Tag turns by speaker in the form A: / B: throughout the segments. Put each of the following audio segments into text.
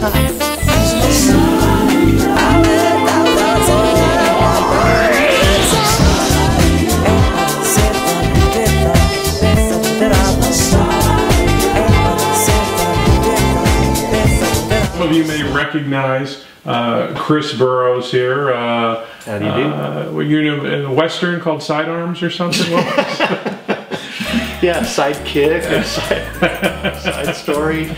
A: Some of you may recognize Chris Burroughs here.
B: How do you do?
A: Were you in a Western called Sidearms or something?
B: Yeah, sidekick, side story,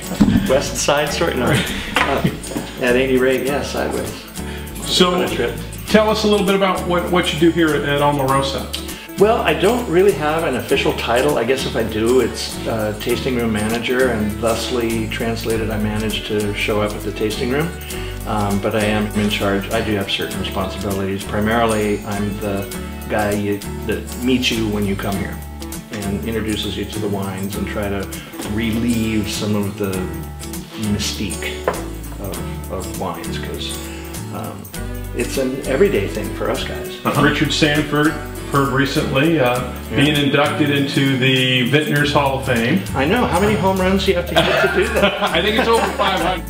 B: West Side Story. No, at any rate, yeah, sideways.
A: So, tell us a little bit about what you do here at Alma Rosa.
B: Well, I don't really have an official title. I guess if I do, it's tasting room manager, and thusly translated, I manage to show up at the tasting room. But I am in charge. I do have certain responsibilities. Primarily, I'm the guy that meets you when you come here and introduces you to the wines and try to relieve some of the mystique of wines, because it's an everyday thing for us guys.
A: Richard Sanford, heard recently, being inducted into the Vintners Hall of Fame.
B: I know. How many home runs do you have to get to do that?
A: I think it's over 500.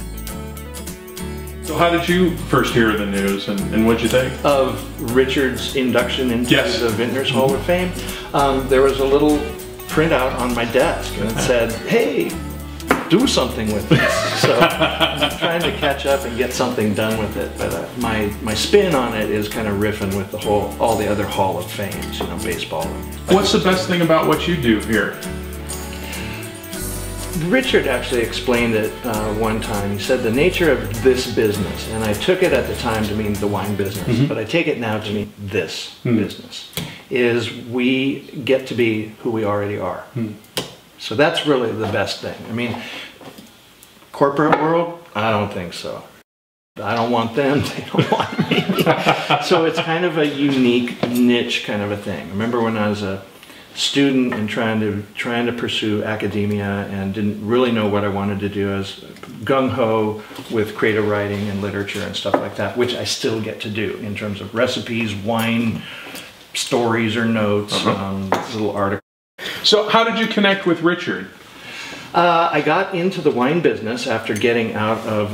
A: So how did you first hear the news, and what'd you think?
B: Of Richard's induction into the Vintners Hall of Fame? There was a little printout on my desk, and it said, hey, do something with this. So I'm trying to catch up and get something done with it, but my spin on it is kind of riffing with all the other Hall of Fames, you know, baseball.
A: What's the best thing about what you do here?
B: Richard actually explained it one time. He said the nature of this business, and I took it at the time to mean the wine business, but I take it now to mean this business, is we get to be who we already are. So that's really the best thing. I mean, corporate world, I don't think so. I don't want them, they don't want me. So it's kind of a unique niche kind of a thing. Remember when I was a student and trying to pursue academia and didn't really know what I wanted to do. I was gung-ho with creative writing and literature and stuff like that, which I still get to do in terms of recipes, wine, stories or notes, little articles.
A: So how did you connect with Richard?
B: I got into the wine business after getting out of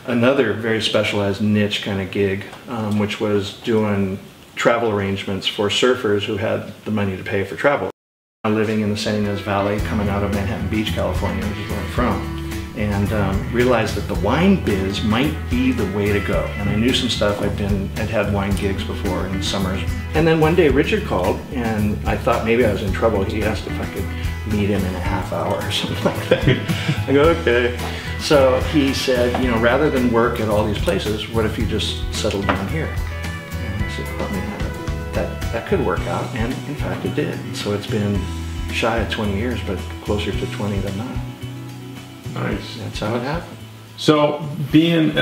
B: another very specialized niche kind of gig, which was doing travel arrangements for surfers who had the money to pay for travel. I'm living in the San Ynez Valley, coming out of Manhattan Beach, California, which is where I'm from, and realized that the wine biz might be the way to go. And I knew some stuff. I'd had wine gigs before in summers. And then one day Richard called, and I thought maybe I was in trouble. He asked if I could meet him in a half hour or something like that. I go, okay. So he said, you know, rather than work at all these places, what if you just settled down here? I mean, that could work out, and in fact it did. So it's been shy of 20 years, but closer to 20 than not.
A: Nice.
B: That's how it happened.
A: So being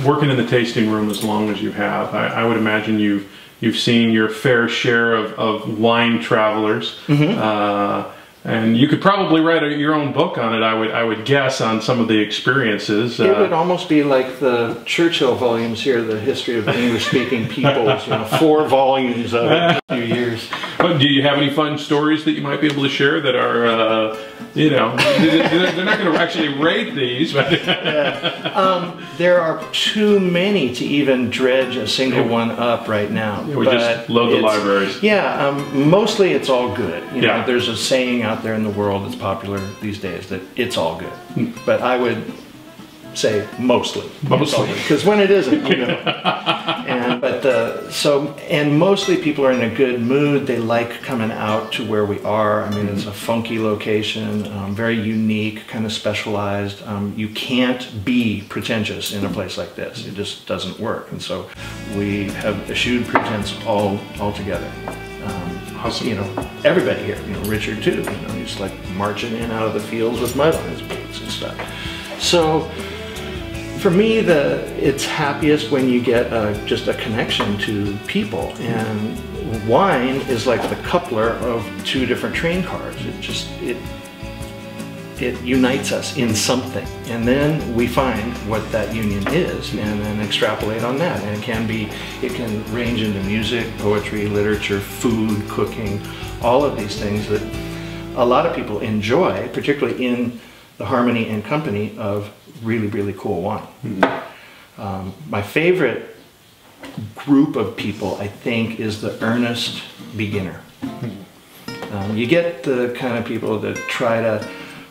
A: working in the tasting room as long as you have, I would imagine you've seen your fair share of wine travelers. And you could probably write your own book on it, I would guess, on some of the experiences.
B: It would almost be like the Churchill volumes here, the history of English-speaking peoples, you know, 4 volumes of a few years.
A: But do you have any fun stories that you might be able to share that are, you know, they're not going to actually rate these, but...
B: there are too many to even dredge a single one up right now.
A: We just load the libraries.
B: Yeah, mostly it's all good. You know, there's a saying out there in the world that's popular these days that it's all good. But I would say mostly. Because when it isn't, you know. And mostly people are in a good mood. They like coming out to where we are. I mean, it's a funky location, very unique, kind of specialized. You can't be pretentious in a place like this. It just doesn't work. And so we have eschewed pretense altogether.
A: Awesome.
B: You know, everybody here, you know, Richard too, you know, he's like marching in out of the fields with mud on his boots and stuff. So for me, it's happiest when you get just a connection to people, and wine is like the coupler of 2 different train cars. It unites us in something, and then we find what that union is and then extrapolate on that. And it can range into music, poetry, literature, food, cooking, all of these things that a lot of people enjoy, particularly in the harmony and company of really, really cool wine. My favorite group of people, I think, is the earnest beginner. You get the kind of people that try to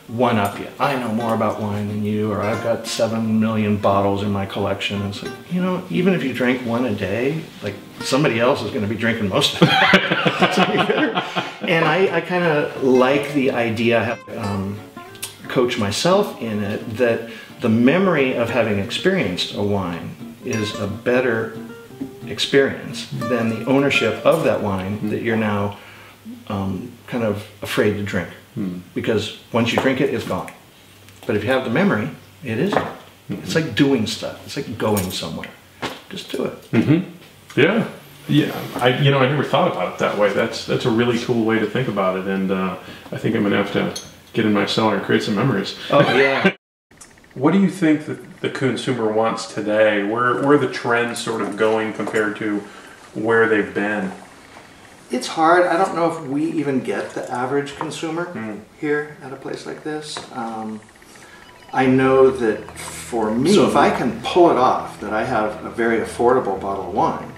B: one-up you. I know more about wine than you, or I've got 7 million bottles in my collection. And it's like, you know, even if you drink one a day, like somebody else is going to be drinking most of it. So you better. And I kind of like the idea, I have coach myself in it, that the memory of having experienced a wine is a better experience than the ownership of that wine that you're now kind of afraid to drink. Because once you drink it, it's gone. But if you have the memory, it isn't. It's like doing stuff. It's like going somewhere. Just do it.
A: Yeah. Yeah. I never thought about it that way. That's a really cool way to think about it. And I think I'm going to have to get in my cellar and create some memories.
B: Oh, yeah.
A: What do you think that the consumer wants today? Where are the trends sort of going compared to where they've been?
B: It's hard. I don't know if we even get the average consumer here at a place like this. I know that for me, so if I can pull it off, that I have a very affordable bottle of wine,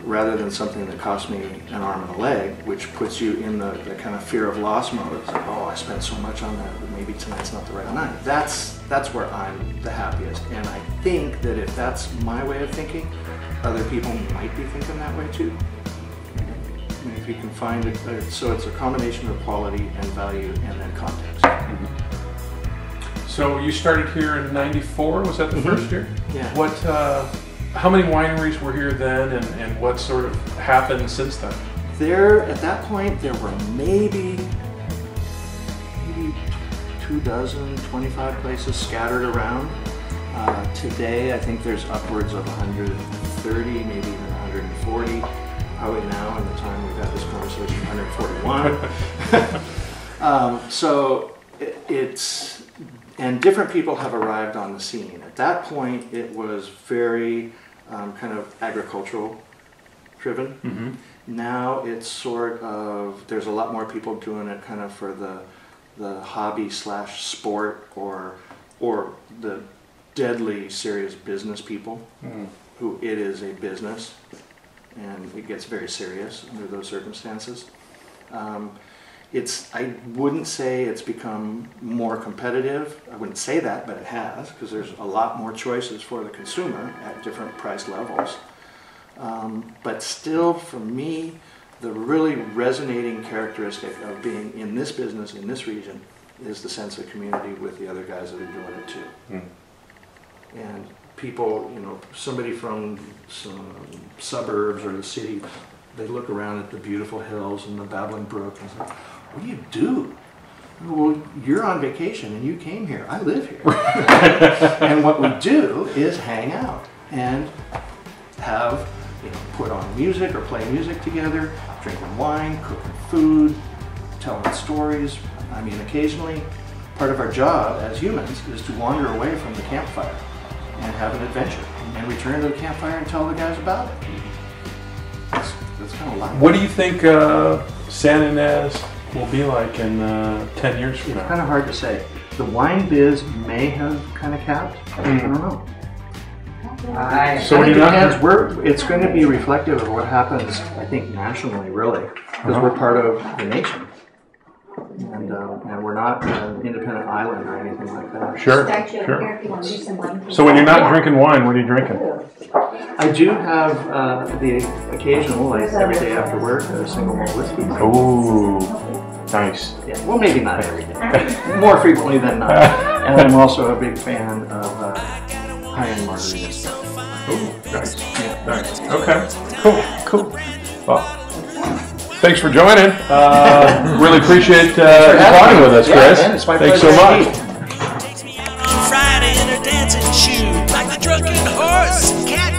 B: rather than something that costs me an arm and a leg, which puts you in the kind of fear of loss mode. It's like, oh, I spent so much on that, but maybe tonight's not the right night. That's where I'm the happiest. And I think that if that's my way of thinking, other people might be thinking that way too. I mean, if you can find it, so it's a combination of quality and value and then context.
A: So you started here in '94, was that the first year?
B: Yeah.
A: What, how many wineries were here then, and what sort of happened since then?
B: At that point, there were maybe 24, 25 places scattered around. Today, I think there's upwards of 130, maybe even 140. Probably now, in the time we've had this conversation, 141. So it's, and different people have arrived on the scene. At that point, it was very kind of agricultural driven. Now it's sort of, there's a lot more people doing it kind of for the hobby / sport or the deadly serious business people who it is a business. And it gets very serious under those circumstances. I wouldn't say it's become more competitive. I wouldn't say that, but it has, because there's a lot more choices for the consumer at different price levels. But still, for me, the really resonating characteristic of being in this business, in this region, is the sense of community with the other guys that are doing it too. And people, somebody from some suburbs or the city, they look around at the beautiful hills and the babbling brook and say, what do you do? Well, you're on vacation and you came here. I live here. And what we do is hang out and have, put on music or play music together, drinking wine, cooking food, telling stories. I mean, occasionally, part of our job as humans is to wander away from the campfire and have an adventure, and return to the campfire and tell the guys about it. That's kind of life.
A: What do you think San Ynez will be like in 10 years from now?
B: It's kind of hard to say. The wine biz may have kind of capped. I don't know.
A: So when you're not,
B: it's going to be reflective of what happens, I think, nationally, really, because we're part of the nation. And we're not an independent island or anything like that.
A: Sure. So when you're not drinking wine, what are you drinking?
B: I do have the occasional, like every day after work, a single malt whiskey.
A: Ooh, nice.
B: Yeah, well, maybe not every day. More frequently than not. And I'm also a big fan of high-end margaritas.
A: Ooh, nice. Yeah, nice. Okay. Cool. Well, thanks for joining. Really appreciate you talking with us, Chris.
B: Man, it's my
A: Thanks so
B: pleasure.
A: much.
C: Takes me out on Friday in her dancing shoes, like the drunken horse, cat